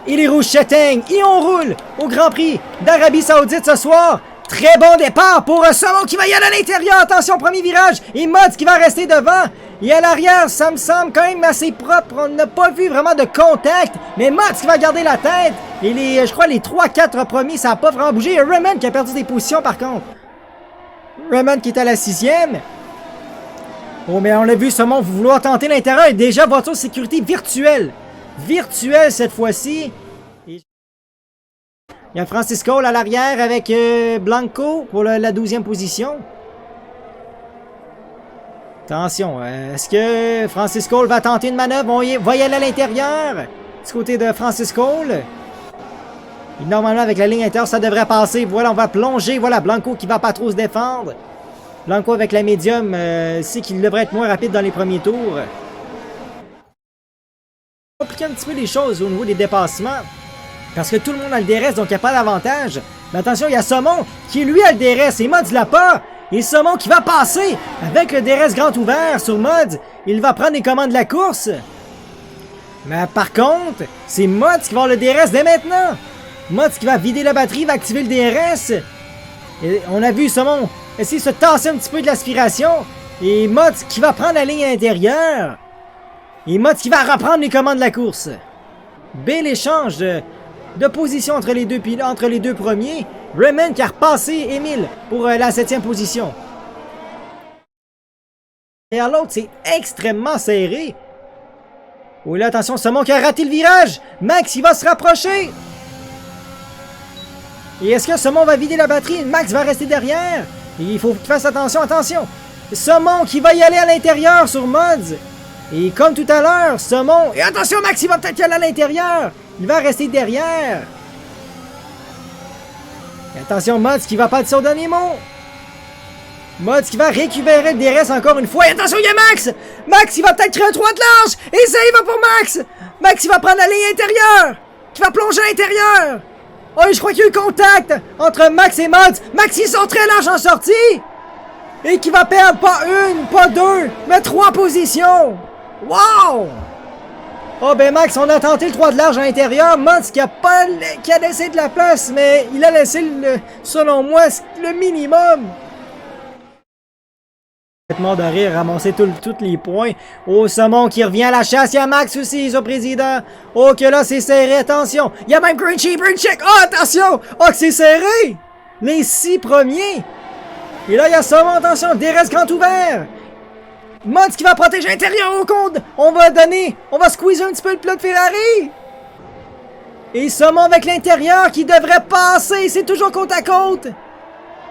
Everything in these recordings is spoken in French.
Et les rouges s'éteignent. Et on roule au Grand Prix d'Arabie Saoudite ce soir. Très bon départ pour Somon qui va y aller à l'intérieur. Attention, premier virage. Et Mods qui va rester devant. Et à l'arrière, ça me semble quand même assez propre. On n'a pas vu vraiment de contact. Mais Mods qui va garder la tête. Et je crois les 3-4 premiers, ça n'a pas vraiment bougé. Il y a Raymond qui a perdu des positions par contre. Raymond qui est à la 6e. Oh, mais on l'a vu, Somon vouloir tenter l'intérieur. Et déjà, voiture de sécurité virtuelle. Virtuelle cette fois-ci. Il y a Francis Cole à l'arrière avec Blanco pour la 12e position. Attention, est-ce que Francis Cole va tenter une manœuvre? On va y aller à l'intérieur. Du côté de Francis Cole. Et normalement, avec la ligne intérieure, ça devrait passer. Voilà, on va plonger. Voilà, Blanco qui va pas trop se défendre. Blanco avec la médium, sait qu'il devrait être moins rapide dans les premiers tours. Compliquer un petit peu les choses au niveau des dépassements. Parce que tout le monde a le DRS, donc il n'y a pas d'avantage. Mais attention, il y a Somon qui lui a le DRS et Mods l'a pas. Et Somon qui va passer avec le DRS grand ouvert sur Mods. Il va prendre les commandes de la course. Mais par contre, c'est Mods qui va avoir le DRS dès maintenant. Mods qui va vider la batterie, va activer le DRS. Et on a vu Somon essayer de se tasser un petit peu de l'aspiration. Et Mods qui va prendre la ligne intérieure. Et Mods qui va reprendre les commandes de la course. Bel échange de position entre les deux premiers. Raymond qui a repassé Émile pour la 7e position. Et à l'autre, c'est extrêmement serré. Oh là, attention, Somon qui a raté le virage. Max, il va se rapprocher. Et est-ce que Somon va vider la batterie? Max va rester derrière. Et il faut qu'il fasse attention, attention. Somon qui va y aller à l'intérieur sur Mods. Et comme tout à l'heure, Somon... Et attention, Max, il va peut-être y aller à l'intérieur. Il va rester derrière. Et attention, Mods qui va pas dire son dernier mot. Mods qui va récupérer le DRS encore une fois. Et attention, il y a Max. Max, il va peut-être créer un 3 de large. Et ça, il va pour Max. Max, il va prendre la ligne intérieure. Qui va plonger à l'intérieur. Oh, je crois qu'il y a eu contact entre Max et Mods. Max, ils sont très larges en sortie. Et qui va perdre pas une, pas deux, mais 3 positions. Wow! Oh ben Max, on a tenté le 3 de large à l'intérieur. Mods qui a laissé de la place, mais il a laissé, selon moi, le minimum. Mort de rire, ramasser tous les points. Oh, Somon qui revient à la chasse. Il y a Max aussi, ce président. Oh, que là, c'est serré. Attention. Il y a même Grinchy. Oh, attention. Oh, que c'est serré. Les 6 premiers. Et là, il y a Somon. Attention. DRS grand ouvert. Mods qui va protéger l'intérieur au compte. On va squeezer un petit peu le pilote Ferrari. Et Somon avec l'intérieur qui devrait passer. C'est toujours côte à côte.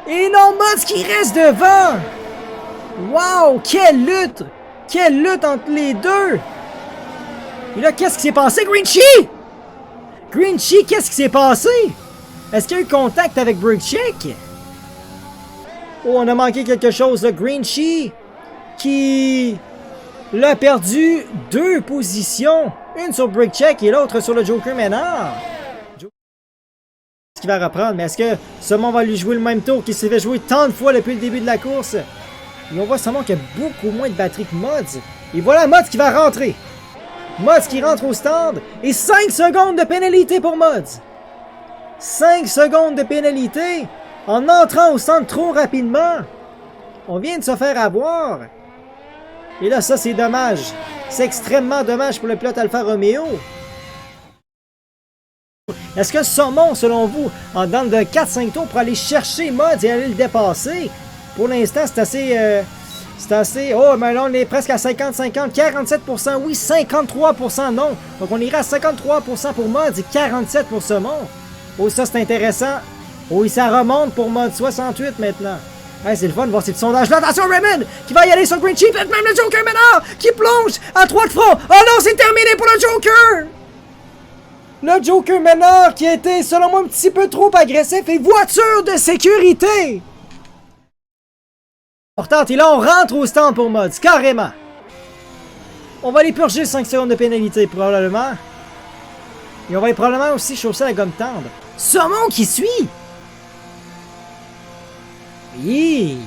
Et non, Mods qui reste devant. Wow! Quelle lutte! Quelle lutte entre les deux! Et là, qu'est-ce qui s'est passé, Grinchy? Grinchy, qu'est-ce qui s'est passé? Est-ce qu'il y a eu contact avec Brickcheck? Oh, on a manqué quelque chose, là. Grinchy qui l'a perdu 2 positions. Une sur Brickcheck et l'autre sur le Joker Ménard. Qui va reprendre, mais est-ce que Somon va lui jouer le même tour qu'il s'est fait jouer tant de fois depuis le début de la course? Et on voit Somon qu'il y a beaucoup moins de batterie que Mods. Et voilà Mods qui va rentrer. Mods qui rentre au stand. Et 5 secondes de pénalité pour Mods. 5 secondes de pénalité en entrant au stand trop rapidement. On vient de se faire avoir. Et là, ça, c'est dommage. C'est extrêmement dommage pour le pilote Alfa Romeo. Est-ce que Somon, selon vous, en dedans de 4-5 tours pour aller chercher Mods et aller le dépasser? Pour l'instant, c'est assez... Oh, mais là, on est presque à 50-50. 47% oui, 53% non. Donc, on ira à 53% pour Mods et 47% pour Somon. Oh, ça, c'est intéressant. Oh, et ça remonte pour Mods. 68 maintenant. Hey, c'est le fun de voir ces petits sondages-là. Attention, Raymond qui va y aller sur Grinchy. Peut-être même le Joker maintenant qui plonge à 3 de front. Oh non, c'est terminé pour le Joker. Le Joker Ménard qui a été, selon moi, un petit peu trop agressif et voiture de sécurité. Et là, on rentre au stand pour Mods, carrément. On va aller purger 5 secondes de pénalité, probablement. Et on va aller probablement aussi chausser la gomme tendre. Somon qui suit! Oui!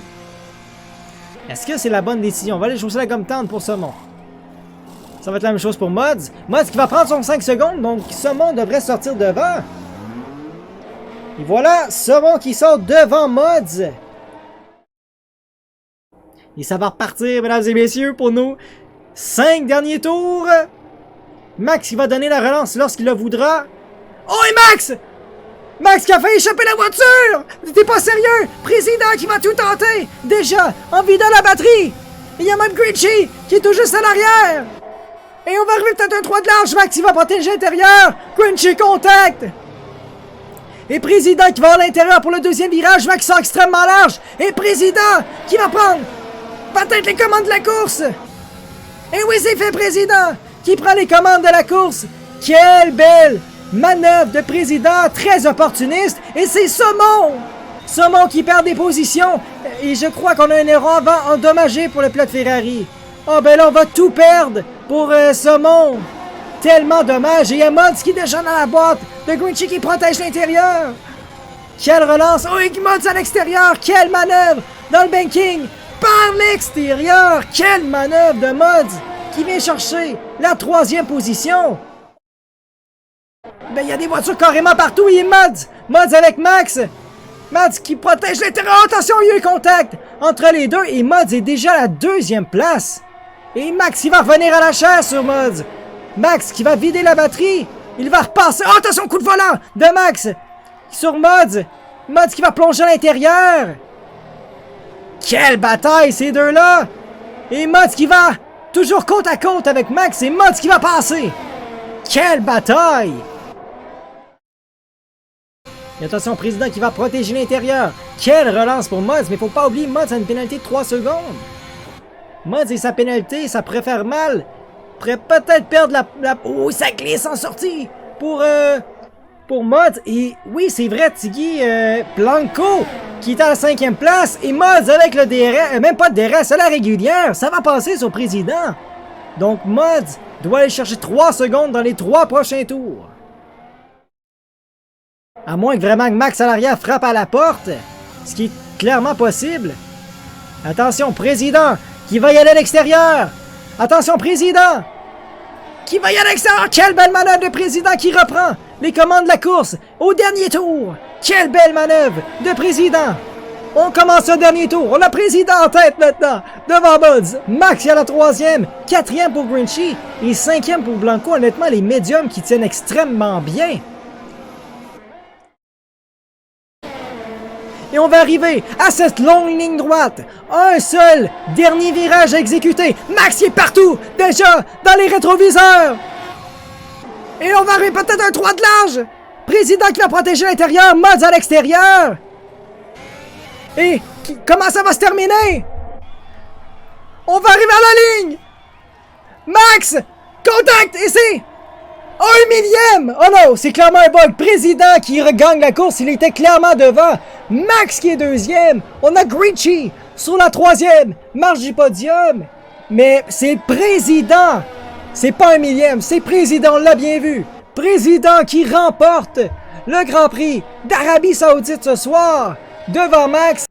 Est-ce que c'est la bonne décision? On va aller chausser la gomme tendre pour Somon. Ça va être la même chose pour Mods. Mods qui va prendre son 5 secondes, donc Saumon devrait sortir devant. Et voilà, Saumon qui sort devant Mods. Et ça va repartir, mesdames et messieurs, pour nous 5 derniers tours. Max qui va donner la relance lorsqu'il le voudra. Oh, et Max! Max qui a fait échapper la voiture! T'es pas sérieux? Président qui va tout tenter! Déjà, en vidant la batterie! Il y a même Grinchy qui est tout juste à l'arrière! Et on va arriver peut-être un 3 de large. Max qui va protéger l'intérieur! Grinchy contact! Et Président qui va à l'intérieur pour le deuxième virage. Max sort extrêmement large! Et Président qui va prendre peut-être les commandes de la course! Et oui, c'est fait, Président qui prend les commandes de la course! Quelle belle manœuvre de Président, très opportuniste, et c'est Saumon! Saumon qui perd des positions, et je crois qu'on a un erreur avant endommagé pour le pilote Ferrari. Oh ben là, on va tout perdre pour Saumon! Tellement dommage, et il y a Mods qui est déjà dans la boîte, de Grinchy qui protège l'intérieur! Quelle relance! Oh, et Mods à l'extérieur! Quelle manœuvre! Dans le banking! Par l'extérieur! Quelle manœuvre de Mods qui vient chercher la 3e position! Ben, il y a des voitures carrément partout, il y a Mods! Mods avec Max! Mods qui protège l'intérieur! Attention, il y a eu contact entre les deux, et Mods est déjà à la 2e place! Et Max, il va revenir à la chasse sur Mods! Max qui va vider la batterie! Il va repasser! Oh, attention, coup de volant de Max! Sur Mods! Mods qui va plonger à l'intérieur! Quelle bataille, ces deux-là! Et Mods qui va toujours côte à côte avec Max, et Mods qui va passer! Quelle bataille! Et attention, Président qui va protéger l'intérieur. Quelle relance pour Mods, mais faut pas oublier, Mods a une pénalité de 3 secondes. Mods et sa pénalité, ça pourrait faire mal. Pourrait peut-être perdre la... Oh, ça glisse en sortie pour Mods. Et oui, c'est vrai, Tiggy Blanco qui est à la 5e place. Et Mods avec le DRS, même pas de DRS, à la régulière, ça va passer sur Président. Donc Mods doit aller chercher 3 secondes dans les 3 prochains tours. À moins que vraiment Max à l'arrière frappe à la porte, ce qui est clairement possible. Attention, Président qui va y aller à l'extérieur. Attention, Président qui va y aller à l'extérieur. Quelle belle manœuvre de Président qui reprend les commandes de la course au dernier tour. Quelle belle manœuvre de Président. On commence le dernier tour. On a Président en tête maintenant devant Mods. Max est à la 3e, 4e pour Grinchy et 5e pour Blanco. Honnêtement, les médiums qui tiennent extrêmement bien. Et on va arriver à cette longue ligne droite. Un seul dernier virage à exécuter. Max y est partout, déjà dans les rétroviseurs. Et on va arriver peut-être un 3 de large. Président qui va protéger l'intérieur, Mods à l'extérieur. Et comment ça va se terminer? On va arriver à la ligne. Max, contact, et c'est... 1/1000! Oh non, c'est clairement un bug. Président qui regagne la course, il était clairement devant. Max qui est 2e. On a Grinchy sur la 3e. Marche du podium. Mais c'est Président. C'est pas 1/1000, c'est Président, on l'a bien vu. Président qui remporte le Grand Prix d'Arabie Saoudite ce soir devant Max.